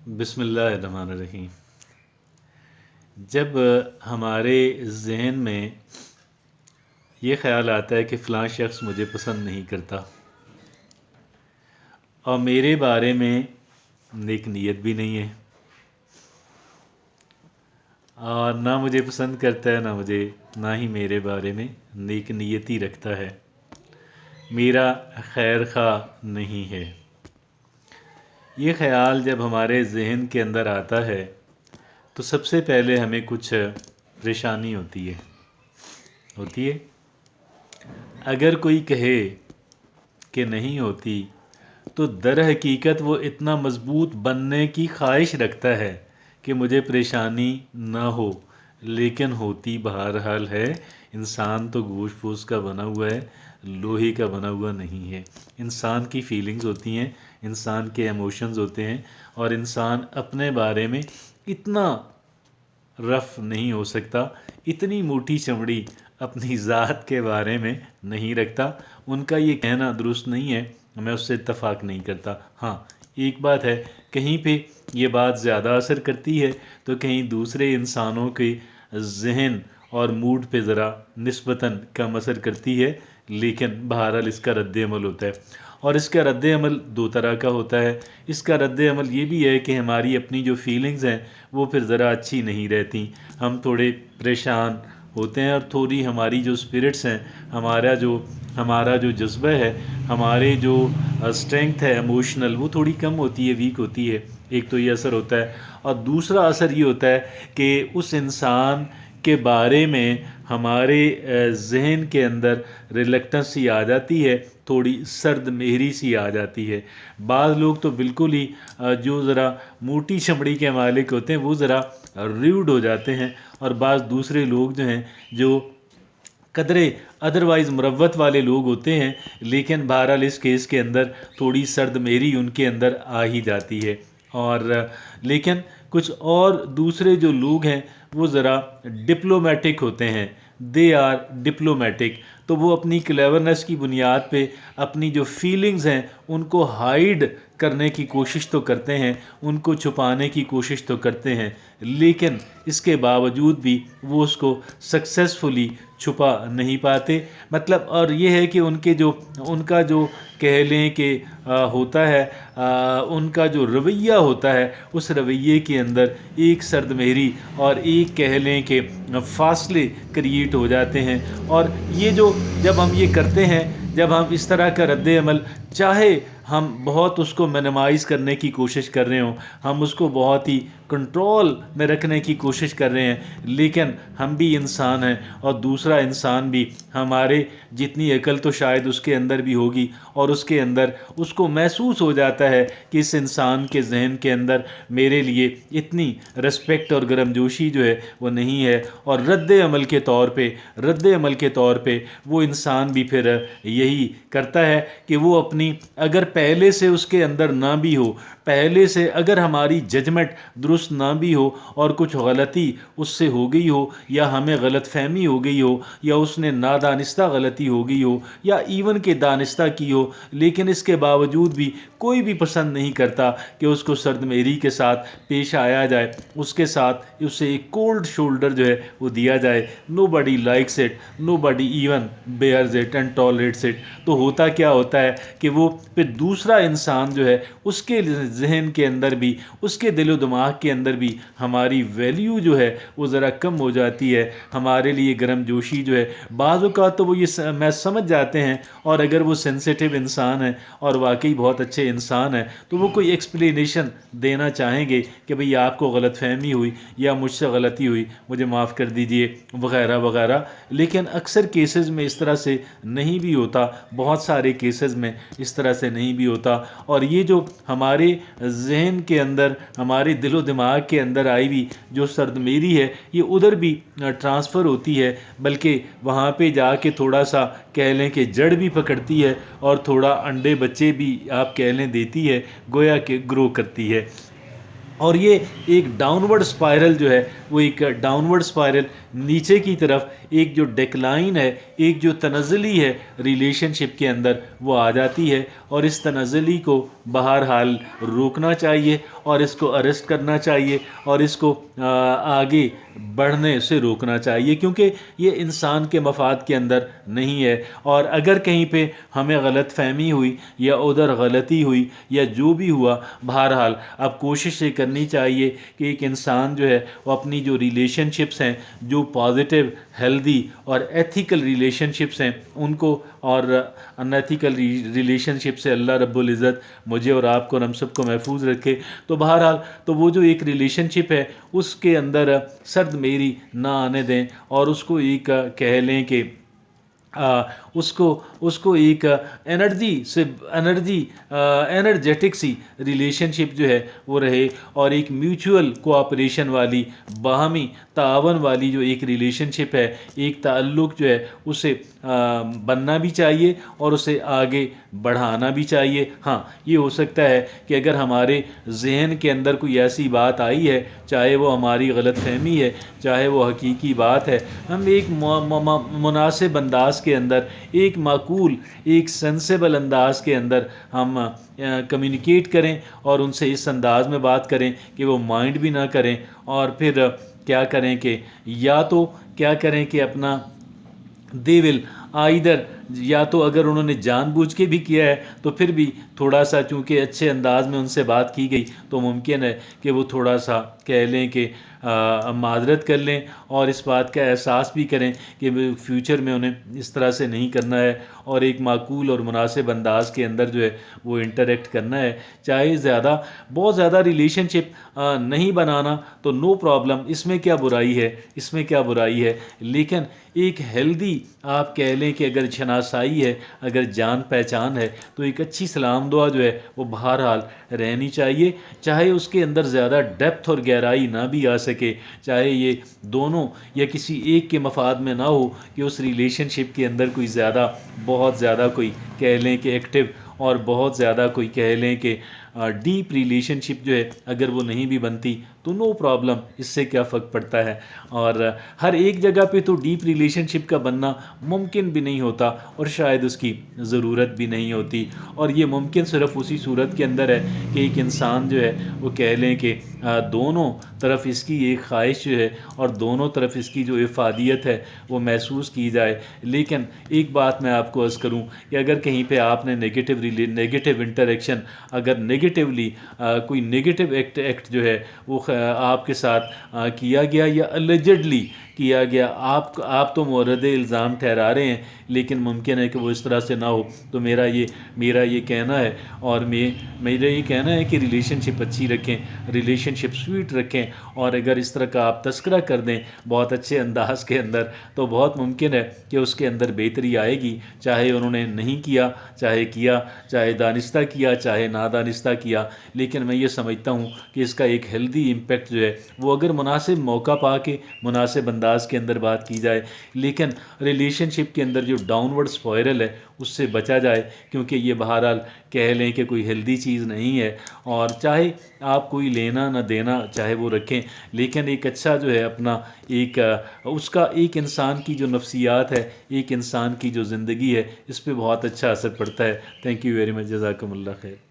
بسم اللہ الرحمن الرحیم۔ جب ہمارے ذہن میں یہ خیال آتا ہے کہ فلاں شخص مجھے پسند نہیں کرتا اور میرے بارے میں نیک نیت بھی نہیں ہے اور نہ مجھے پسند کرتا ہے نہ ہی میرے بارے میں نیک نیتی رکھتا ہے، میرا خیر خواہ نہیں ہے، یہ خیال جب ہمارے ذہن کے اندر آتا ہے تو سب سے پہلے ہمیں کچھ پریشانی ہوتی ہے۔ اگر کوئی کہے کہ نہیں ہوتی تو در حقیقت وہ اتنا مضبوط بننے کی خواہش رکھتا ہے کہ مجھے پریشانی نہ ہو، لیکن ہوتی بہرحال ہے۔ انسان تو گوشت پوست کا بنا ہوا ہے، لوہے کا بنا ہوا نہیں ہے۔ انسان کی فیلنگز ہوتی ہیں، انسان کے ایموشنز ہوتے ہیں، اور انسان اپنے بارے میں اتنا رف نہیں ہو سکتا، اتنی موٹی چمڑی اپنی ذات کے بارے میں نہیں رکھتا۔ ان کا یہ کہنا درست نہیں ہے، میں اس سے اتفاق نہیں کرتا۔ ہاں، ایک بات ہے، کہیں پہ یہ بات زیادہ اثر کرتی ہے تو کہیں دوسرے انسانوں کے ذہن اور موڈ پہ ذرا نسبتاً کم اثر کرتی ہے، لیکن بہرحال اس کا رد عمل ہوتا ہے، اور اس کا رد عمل دو طرح کا ہوتا ہے۔ اس کا رد عمل یہ بھی ہے کہ ہماری اپنی جو فیلنگز ہیں وہ پھر ذرا اچھی نہیں رہتی، ہم تھوڑے پریشان ہوتے ہیں، اور تھوڑی ہماری جو اسپرٹس ہیں، ہمارا جو جذبہ ہے، ہمارے جو اسٹرینگتھ ہے ایموشنل، وہ تھوڑی کم ہوتی ہے، ویک ہوتی ہے۔ ایک تو یہ اثر ہوتا ہے، اور دوسرا اثر یہ ہوتا ہے کہ اس انسان کے بارے میں ہمارے ذہن کے اندر ریلیکٹنس سی آ جاتی ہے، تھوڑی سرد مہری سی آ جاتی ہے۔ بعض لوگ تو بالکل ہی جو ذرا موٹی چمڑی کے مالک ہوتے ہیں وہ ذرا ریوڈ ہو جاتے ہیں، اور بعض دوسرے لوگ جو ہیں جو قدرے ادروائز مروت والے لوگ ہوتے ہیں، لیکن بہرحال اس کیس کے اندر تھوڑی سرد مہری ان کے اندر آ ہی جاتی ہے۔ اور لیکن کچھ اور دوسرے جو لوگ ہیں وہ ذرا ڈپلومیٹک ہوتے ہیں، دے آر ڈپلومیٹک، تو وہ اپنی کلیورنس کی بنیاد پہ اپنی جو فیلنگز ہیں ان کو ہائیڈ کرنے کی کوشش تو کرتے ہیں، ان کو چھپانے کی کوشش تو کرتے ہیں، لیکن اس کے باوجود بھی وہ اس کو سکسیسفلی چھپا نہیں پاتے۔ مطلب اور یہ ہے کہ ان کا جو کہہ لیں کہ ہوتا ہے، ان کا جو رویہ ہوتا ہے، اس رویے کے اندر ایک سرد مہری اور ایک کہہ لیں کہ فاصلے کریٹ ہو جاتے ہیں۔ اور یہ جو جب ہم یہ کرتے ہیں، جب ہم اس طرح کا رد عمل، چاہے ہم بہت اس کو منیمائز کرنے کی کوشش کر رہے ہوں، ہم اس کو بہت ہی کنٹرول میں رکھنے کی کوشش کر رہے ہیں، لیکن ہم بھی انسان ہیں، اور دوسرا انسان بھی، ہمارے جتنی عقل تو شاید اس کے اندر بھی ہوگی، اور اس کے اندر اس کو محسوس ہو جاتا ہے کہ اس انسان کے ذہن کے اندر میرے لیے اتنی رسپیکٹ اور گرمجوشی جو ہے وہ نہیں ہے، اور رد عمل کے طور پہ وہ انسان بھی پھر یہی کرتا ہے کہ وہ اپنی، اگر پہلے سے اس کے اندر نہ بھی ہو، پہلے سے اگر ہماری ججمنٹ درست نہ بھی ہو اور کچھ غلطی اس سے ہو گئی ہو، یا ہمیں غلط فہمی ہو گئی ہو، یا اس نے نادانستہ غلطی ہو گئی ہو، یا ایون کہ دانستہ کی ہو، لیکن اس کے باوجود بھی کوئی بھی پسند نہیں کرتا کہ اس کو سرد مہری کے ساتھ پیش آیا جائے، اس کے ساتھ اسے ایک کولڈ شولڈر جو ہے وہ دیا جائے۔ Nobody likes it, nobody even bears it and tolerates it. تو ہوتا کیا ہوتا ہے کہ وہ پھر دوسرا انسان جو ہے اس کے ذہن کے اندر بھی، اس کے دل و دماغ کے اندر بھی ہماری ویلیو جو ہے وہ ذرا کم ہو جاتی ہے، ہمارے لیے گرم جوشی جو ہے بعض اوقات تو وہ یہ میں سمجھ جاتے ہیں، اور اگر وہ سینسیٹیو انسان ہے اور واقعی بہت اچھے انسان ہیں تو وہ کوئی ایکسپلینیشن دینا چاہیں گے کہ بھئی آپ کو غلط فہمی ہوئی یا مجھ سے غلطی ہوئی، مجھے معاف کر دیجئے وغیرہ وغیرہ۔ لیکن اکثر کیسز میں اس طرح سے نہیں بھی ہوتا، بہت سارے کیسز میں اس طرح سے نہیں بھی ہوتا، اور یہ جو ہمارے ذہن کے اندر، ہمارے دل و دماغ کے اندر آئی ہوئی جو سرد میری ہے، یہ ادھر بھی ٹرانسفر ہوتی ہے، بلکہ وہاں پہ جا کے تھوڑا سا کہہ لیں کہ جڑ بھی پکڑتی ہے، اور تھوڑا انڈے بچے بھی آپ کہہ لیں دیتی ہے، گویا کہ گرو کرتی ہے۔ اور یہ ایک ڈاؤنورڈ سپائرل جو ہے وہ ایک ڈاؤنورڈ سپائرل نیچے کی طرف، ایک جو ڈیکلائن ہے، ایک جو تنزلی ہے ریلیشن شپ کے اندر وہ آ جاتی ہے، اور اس تنزلی کو بہرحال روکنا چاہیے اور اس کو اریسٹ کرنا چاہیے اور اس کو آگے بڑھنے سے روکنا چاہیے، کیونکہ یہ انسان کے مفاد کے اندر نہیں ہے۔ اور اگر کہیں پہ ہمیں غلط فہمی ہوئی یا ادھر غلطی ہوئی یا جو بھی ہوا، بہرحال اب کوشش یہ کرنی چاہیے کہ ایک انسان جو ہے وہ اپنی جو ریلیشن شپس ہیں، جو پازیٹیو ہیلدی اور ایتھیکل ریلیشن شپس ہیں ان کو، اور ان ایتھیکل ریلیشن شپ سے اللہ رب العزت مجھے اور آپ کو اور ہم سب کو محفوظ رکھے۔ تو بہرحال تو وہ جو ایک ریلیشن شپ ہے اس کے اندر سرد میری نہ آنے دیں، اور اس کو ایک کہہ لیں کہ اس کو ایک انرجیٹک سی ریلیشن شپ جو ہے وہ رہے، اور ایک میوچول کوآپریشن والی، باہمی تعاون والی جو ایک ریلیشن شپ ہے، ایک تعلق جو ہے اسے بننا بھی چاہیے اور اسے آگے بڑھانا بھی چاہیے۔ ہاں یہ ہو سکتا ہے کہ اگر ہمارے ذہن کے اندر کوئی ایسی بات آئی ہے، چاہے وہ ہماری غلط فہمی ہے، چاہے وہ حقیقی بات ہے، ہم ایک مناسب انداز کے اندر، ایک معقول، ایک سینسیبل انداز کے اندر ہم کمیونیکیٹ کریں اور ان سے اس انداز میں بات کریں کہ وہ مائنڈ بھی نہ کریں، اور پھر کیا کریں کہ یا تو کیا کریں کہ اپنا دے ول آئیدر، یا تو اگر انہوں نے جان بوجھ کے بھی کیا ہے تو پھر بھی تھوڑا سا چونکہ اچھے انداز میں ان سے بات کی گئی تو ممکن ہے کہ وہ تھوڑا سا کہہ لیں کہ معذرت کر لیں، اور اس بات کا احساس بھی کریں کہ فیوچر میں انہیں اس طرح سے نہیں کرنا ہے، اور ایک معقول اور مناسب انداز کے اندر جو ہے وہ انٹریکٹ کرنا ہے۔ چاہے بہت زیادہ ریلیشن شپ نہیں بنانا تو نو پرابلم، اس میں کیا برائی ہے، اس میں کیا برائی ہے، لیکن ایک ہیلدی آپ کہہ لیں کہ اگر شناسائی ہے، اگر جان پہچان ہے، تو ایک اچھی سلام دعا جو ہے وہ بہرحال رہنی چاہیے، چاہے اس کے اندر زیادہ ڈیپتھ اور گہرائی نہ بھی آ سکے، چاہے یہ دونوں یا کسی ایک کے مفاد میں نہ ہو کہ اس ریلیشن شپ کے اندر کوئی بہت زیادہ کوئی کہہ لیں کہ ایکٹیو اور بہت زیادہ کوئی کہہ لیں کہ ڈیپ ریلیشن شپ جو ہے اگر وہ نہیں بھی بنتی تو نو پرابلم، اس سے کیا فرق پڑتا ہے۔ اور ہر ایک جگہ پہ تو ڈیپ ریلیشن شپ کا بننا ممکن بھی نہیں ہوتا اور شاید اس کی ضرورت بھی نہیں ہوتی، اور یہ ممکن صرف اسی صورت کے اندر ہے کہ ایک انسان جو ہے وہ کہہ لیں کہ دونوں طرف اس کی ایک خواہش جو ہے اور دونوں طرف اس کی جو افادیت ہے وہ محسوس کی جائے۔ لیکن ایک بات میں آپ کو عرض کروں کہ اگر کہیں پہ آپ نے نیگیٹو انٹریکشن، اگر نیگیٹیولی کوئی نیگیٹو ایکٹ جو ہے وہ آپ کے ساتھ کیا گیا یا اللیجڈلی کیا گیا، آپ تو مورد الزام ٹھہرا رہے ہیں، لیکن ممکن ہے کہ وہ اس طرح سے نہ ہو، تو میرا یہ کہنا ہے، اور میرا یہ کہنا ہے کہ ریلیشن شپ اچھی رکھیں، ریلیشن شپ سویٹ رکھیں، اور اگر اس طرح کا آپ تذکرہ کر دیں بہت اچھے انداز کے اندر تو بہت ممکن ہے کہ اس کے اندر بہتری آئے گی، چاہے انہوں نے نہیں کیا، چاہے کیا، چاہے دانستہ کیا، چاہے نادانستہ کیا، لیکن میں یہ سمجھتا ہوں کہ اس کا ایک ہیلدی امپیکٹ جو ہے وہ اگر مناسب موقع پا کے مناسب انداز کے اندر بات کی جائے، لیکن ریلیشن شپ کے اندر جو ڈاؤن ورڈ اسپائرل ہے اس سے بچا جائے، کیونکہ یہ بہرحال کہہ لیں کہ کوئی ہیلدی چیز نہیں ہے، اور چاہے آپ کوئی لینا نہ دینا چاہے وہ رکھیں، لیکن ایک اچھا جو ہے اپنا اس کا ایک انسان کی جو نفسیات ہے، ایک انسان کی جو زندگی ہے، اس پہ بہت اچھا اثر پڑتا ہے۔ تھینک یو ویری مچ، جزاکم اللہ خیر۔